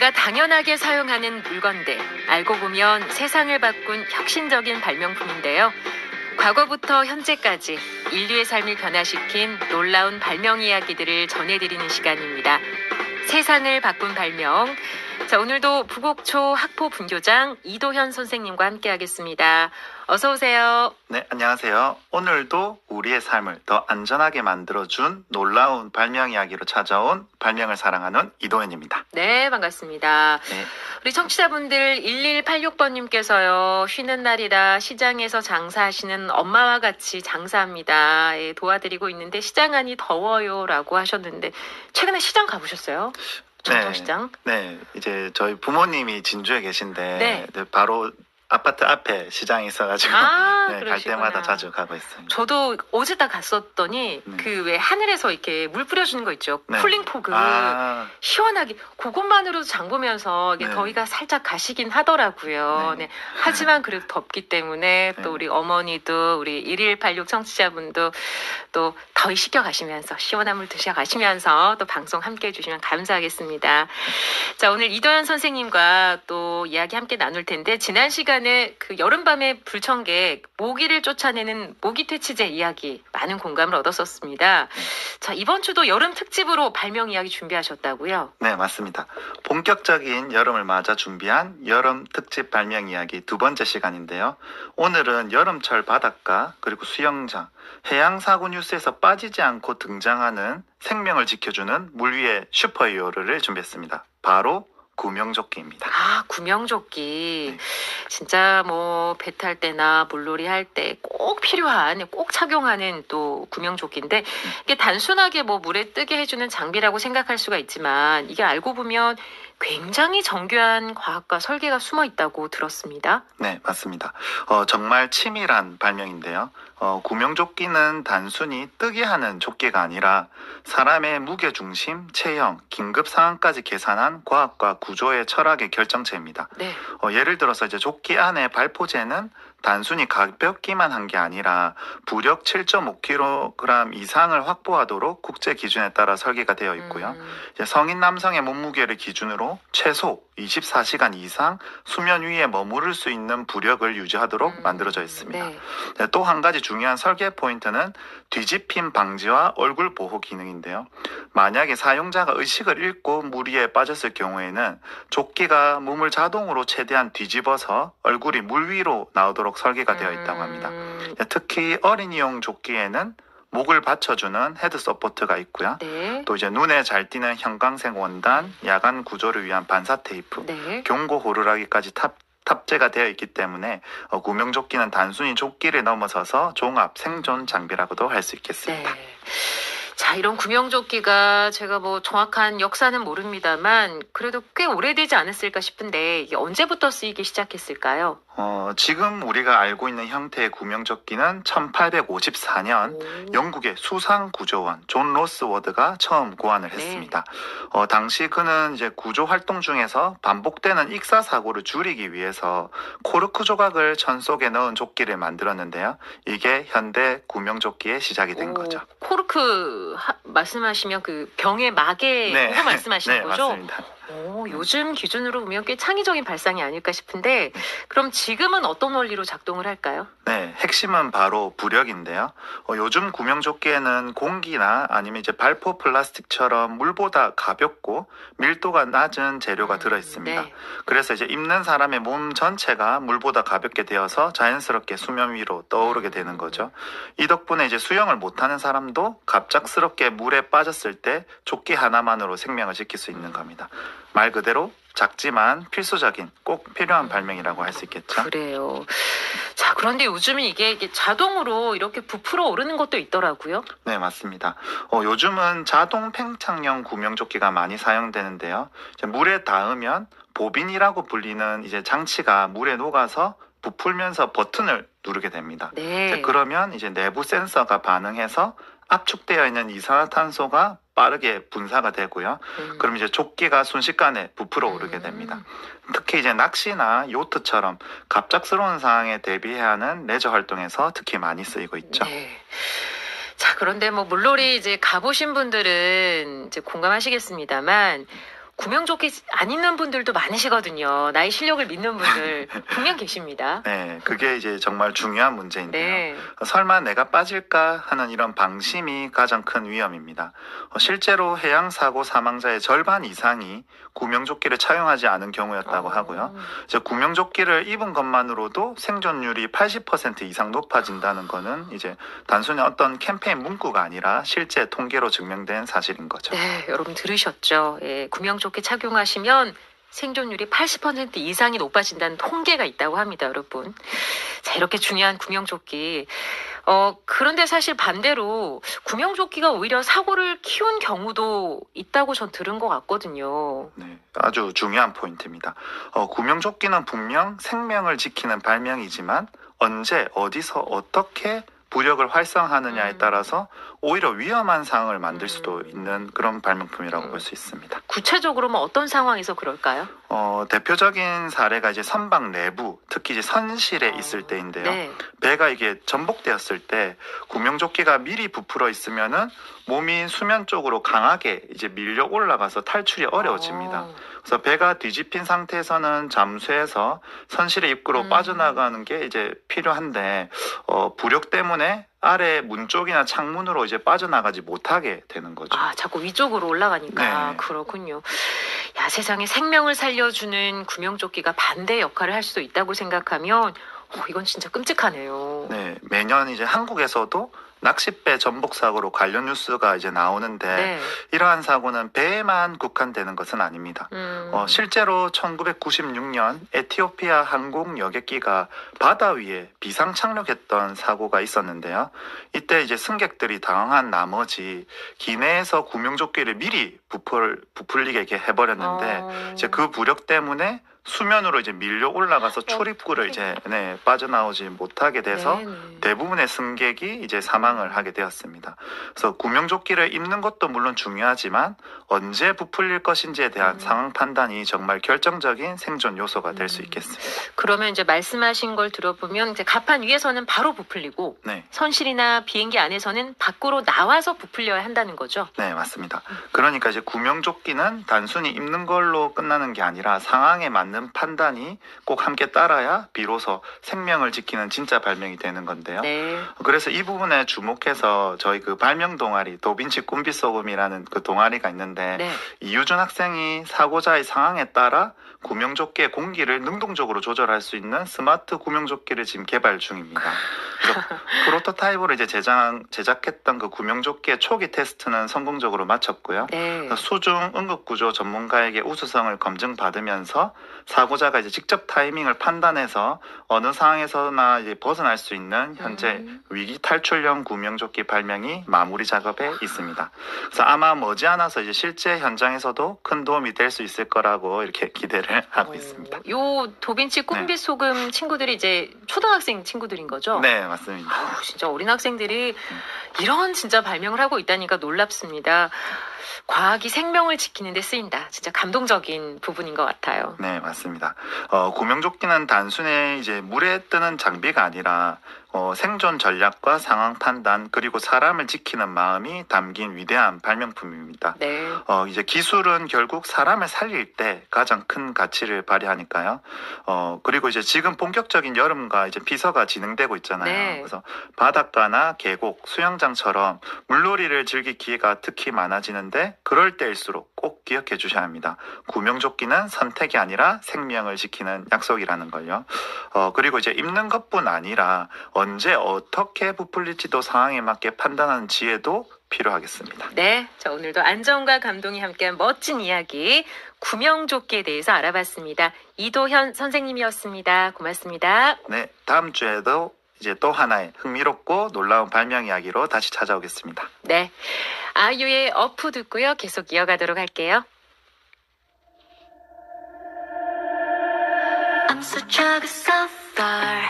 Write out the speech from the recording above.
우리가 당연하게 사용하는 물건들, 알고 보면 세상을 바꾼 혁신적인 발명품인데요. 과거부터 현재까지 인류의 삶을 변화시킨 놀라운 발명 이야기들을 전해드리는 시간입니다. 세상을 바꾼 발명. 자, 오늘도 부곡초 학포 분교장 이도현 선생님과 함께하겠습니다. 어서 오세요. 네, 안녕하세요. 오늘도 우리의 삶을 더 안전하게 만들어준 놀라운 발명 이야기로 찾아온 발명을 사랑하는 이도현입니다. 네, 반갑습니다. 네. 우리 청취자분들 1186번님께서요. 쉬는 날이라 시장에서 장사하시는 엄마와 같이 장사합니다. 예, 도와드리고 있는데 시장 안이 더워요 라고 하셨는데 최근에 시장 가보셨어요? 전통시장? 네, 이제 저희 부모님이 진주에 계신데 네. 바로 아파트 앞에 시장이 있어가지고 네, 갈 그러시구나. 때마다 자주 가고 있습니다. 저도 어제 딱 갔었더니 그 왜 하늘에서 이렇게 물 뿌려주는 거 있죠. 네. 쿨링포그. 시원하게 그것만으로도 장 보면서 이게 네. 더위가 살짝 가시긴 하더라고요. 네. 네. 하지만 그래도 덥기 때문에 또 네. 우리 어머니도 우리 1186 청취자분도 또 더위 식혀 가시면서 시원한 물 드셔 가시면서 또 방송 함께 해주시면 감사하겠습니다. 자, 오늘 이도현 선생님과 또 이야기 함께 나눌 텐데 지난 시간에 그 여름밤의 불청객 모기를 쫓아내는 모기 퇴치제 이야기 많은 공감을 얻었었습니다. 자, 이번 주도 여름 특집으로 발명 이야기 준비하셨다고요? 네, 맞습니다. 본격적인 여름을 맞아 준비한 여름 특집 발명 이야기 두 번째 시간인데요. 오늘은 여름철 바닷가 그리고 수영장, 해양사고 뉴스에서 빠지지 않고 등장하는 생명을 지켜주는 물 위의 슈퍼히어로를 준비했습니다. 바로 구명조끼입니다. 구명조끼. 네. 진짜 뭐 배 탈 때나 물놀이 할 때 꼭 필요한, 꼭 착용하는 또 구명조끼인데 이게 단순하게 뭐 물에 뜨게 해주는 장비라고 생각할 수가 있지만 이게 알고 보면 굉장히 정교한 과학과 설계가 숨어 있다고 들었습니다. 네, 맞습니다. 정말 치밀한 발명인데요. 구명조끼는 단순히 뜨게 하는 조끼가 아니라 사람의 무게중심, 체형, 긴급 상황까지 계산한 과학과 구조의 철학의 결정체입니다. 네. 예를 들어서 이제 조끼 안에 발포제는 단순히 가볍기만 한 게 아니라 부력 7.5kg 이상을 확보하도록 국제 기준에 따라 설계가 되어 있고요. 이제 성인 남성의 몸무게를 기준으로 최소 24시간 이상 수면 위에 머무를 수 있는 부력을 유지하도록 만들어져 있습니다. 네. 또 한 가지 중요한 설계 포인트는 뒤집힘 방지와 얼굴 보호 기능인데요. 만약에 사용자가 의식을 잃고 물 위에 빠졌을 경우에는 조끼가 몸을 자동으로 최대한 뒤집어서 얼굴이 물 위로 나오도록 설계가 되어 있다고 합니다. 특히 어린이용 조끼에는 목을 받쳐주는 헤드 서포트가 있고요. 네. 또 이제 눈에 잘 띄는 형광색 원단, 야간 구조를 위한 반사 테이프, 네. 경고 호루라기까지 탑재가 되어 있기 때문에 구명조끼는 단순히 조끼를 넘어서서 종합 생존 장비라고도 할 수 있겠습니다. 네. 자, 이런 구명조끼가 제가 뭐 정확한 역사는 모릅니다만 그래도 꽤 오래되지 않았을까 싶은데 이게 언제부터 쓰이기 시작했을까요? 지금 우리가 알고 있는 형태의 구명조끼는 1854년 영국의 수상구조원 존 로스워드가 처음 고안을 했습니다. 당시 그는 이제 구조 활동 중에서 반복되는 익사 사고를 줄이기 위해서 코르크 조각을 천 속에 넣은 조끼를 만들었는데요. 이게 현대 구명조끼의 시작이 된 거죠. 코르크 말씀하시면 그 병의 마개 그거 말씀하시는 네, 거죠? 맞습니다. 요즘 기준으로 보면 꽤 창의적인 발상이 아닐까 싶은데 그럼 지금은 어떤 원리로 작동을 할까요? 네, 핵심은 바로 부력인데요. 요즘 구명조끼에는 공기나 아니면 이제 발포 플라스틱처럼 물보다 가볍고 밀도가 낮은 재료가 들어 있습니다. 네. 그래서 이제 입는 사람의 몸 전체가 물보다 가볍게 되어서 자연스럽게 수면 위로 떠오르게 되는 거죠. 이 덕분에 이제 수영을 못하는 사람도 갑작스럽게 물에 빠졌을 때 조끼 하나만으로 생명을 지킬 수 있는 겁니다. 말 그대로 작지만 필수적인 꼭 필요한 발명이라고 할 수 있겠죠. 그래요. 자, 그런데 요즘은 이게 자동으로 이렇게 부풀어 오르는 것도 있더라고요. 네, 맞습니다. 요즘은 자동 팽창형 구명조끼가 많이 사용되는데요. 이제 물에 닿으면 보빈이라고 불리는 이제 장치가 물에 녹아서 부풀면서 버튼을 누르게 됩니다. 네. 이제 그러면 이제 내부 센서가 반응해서 압축되어 있는 이산화탄소가 빠르게 분사가 되고요. 그럼 이제 조끼가 순식간에 부풀어 오르게 됩니다. 특히 이제 낚시나 요트처럼 갑작스러운 상황에 대비해야 하는 레저 활동에서 특히 많이 쓰이고 있죠. 네. 자, 그런데 뭐 물놀이 이제 가보신 분들은 이제 공감하시겠습니다만 구명조끼 안 입는 분들도 많으시거든요. 나의 실력을 믿는 분들 분명 계십니다. 네, 그게 이제 정말 중요한 문제인데요. 네. 설마 내가 빠질까 하는 이런 방심이 가장 큰 위험입니다. 실제로 해양 사고 사망자의 절반 이상이 구명조끼를 착용하지 않은 경우였다고 하고요. 이제 구명조끼를 입은 것만으로도 생존율이 80% 이상 높아진다는 거는 이제 단순히 어떤 캠페인 문구가 아니라 실제 통계로 증명된 사실인 거죠. 네, 여러분 들으셨죠? 예, 구명조끼 착용하시면 생존율이 80% 이상이 높아진다는 통계가 있다고 합니다, 여러분. 자, 이렇게 중요한 구명조끼. 그런데 사실 반대로 구명조끼가 오히려 사고를 키운 경우도 있다고 전 들은 것 같거든요. 네, 아주 중요한 포인트입니다. 구명조끼는 분명 생명을 지키는 발명이지만 언제, 어디서, 어떻게 부력을 활성화하느냐에 따라서 오히려 위험한 상황을 만들 수도 있는 그런 발명품이라고 볼 수 있습니다. 구체적으로 뭐 어떤 상황에서 그럴까요? 대표적인 사례가 이제 선박 내부, 특히 이제 선실에 있을 때인데요. 네. 배가 이게 전복되었을 때 구명조끼가 미리 부풀어 있으면은 몸이 수면 쪽으로 강하게 이제 밀려 올라가서 탈출이 어려워집니다. 그래서 배가 뒤집힌 상태에서는 잠수해서 선실의 입구로 빠져나가는 게 이제 필요한데 부력 때문에 아래 문 쪽이나 창문으로 이제 빠져나가지 못하게 되는 거죠. 아, 자꾸 위쪽으로 올라가니까. 네. 그렇군요. 야, 세상에 생명을 살려주는 구명조끼가 반대 역할을 할 수도 있다고 생각하면 이건 진짜 끔찍하네요. 네, 매년 이제 한국에서도 낚싯배 전복 사고로 관련 뉴스가 이제 나오는데 네. 이러한 사고는 배에만 국한되는 것은 아닙니다. 실제로 1996년 에티오피아 항공 여객기가 바다 위에 비상 착륙했던 사고가 있었는데요. 이때 이제 승객들이 당황한 나머지 기내에서 구명조끼를 미리 부풀리게 이렇게 해버렸는데 이제 그 부력 때문에 수면으로 이제 밀려 올라가서 출입구를 이제 빠져나오지 못하게 돼서 네네. 대부분의 승객이 이제 사망을 하게 되었습니다. 그래서 구명조끼를 입는 것도 물론 중요하지만 언제 부풀릴 것인지에 대한 상황 판단이 정말 결정적인 생존 요소가 될 수 있겠습니다. 그러면 이제 말씀하신 걸 들어보면 이제 갑판 위에서는 바로 부풀리고 네. 선실이나 비행기 안에서는 밖으로 나와서 부풀려야 한다는 거죠. 네, 맞습니다. 그러니까 이제 구명조끼는 단순히 입는 걸로 끝나는 게 아니라 상황에 맞는 판단이 꼭 함께 따라야 비로소 생명을 지키는 진짜 발명이 되는 건데요. 네. 그래서 이 부분에 주목해서 저희 그 발명 동아리 도빈치 꿈비소금이라는 그 동아리가 있는데 네. 이유준 학생이 사고자의 상황에 따라 구명조끼의 공기를 능동적으로 조절할 수 있는 스마트 구명조끼를 지금 개발 중입니다. 그래서 프로토타입으로 이제 제작했던 그 구명조끼의 초기 테스트는 성공적으로 마쳤고요. 네. 수중 응급구조 전문가에게 우수성을 검증받으면서 사고자가 이제 직접 타이밍을 판단해서 어느 상황에서나 이제 벗어날 수 있는 현재 위기 탈출형 구명조끼 발명이 마무리 작업에 있습니다. 그래서 아마 머지않아서 이제 실제 현장에서도 큰 도움이 될 수 있을 거라고 이렇게 기대를 하고 있습니다. 요 도빈치 꿈빛 소금 친구들이 이제 초등학생 친구들인 거죠? 네, 맞습니다. 아우, 진짜 어린 학생들이 이런 진짜 발명을 하고 있다니까 놀랍습니다. 과학이 생명을 지키는 데 쓰인다. 진짜 감동적인 부분인 것 같아요. 네, 맞습니다. 구명조끼는 단순히 이제 물에 뜨는 장비가 아니라 생존 전략과 상황 판단 그리고 사람을 지키는 마음이 담긴 위대한 발명품입니다. 네. 이제 기술은 결국 사람을 살릴 때 가장 큰 가치를 발휘하니까요. 그리고 이제 지금 본격적인 여름과 이제 비서가 진행되고 있잖아요. 네. 그래서 바닷가나 계곡, 수영장처럼 물놀이를 즐길 기회가 특히 많아지는데 그럴 때일수록 꼭 기억해 주셔야 합니다. 구명조끼는 선택이 아니라 생명을 지키는 약속이라는 걸요. 그리고 이제 입는 것뿐 아니라 언제 어떻게 부풀릴지도 상황에 맞게 판단하는 지혜도 필요하겠습니다. 네. 자, 오늘도 안정과 감동이 함께한 멋진 이야기 구명조끼에 대해서 알아봤습니다. 이도현 선생님이었습니다. 고맙습니다. 네, 다음 주에도 이제 또 하나의 흥미롭고 놀라운 발명 이야기로 다시 찾아오겠습니다. 네. 아이유의 어프 듣고요. 계속 이어가도록 할게요. I'm such a good suffer.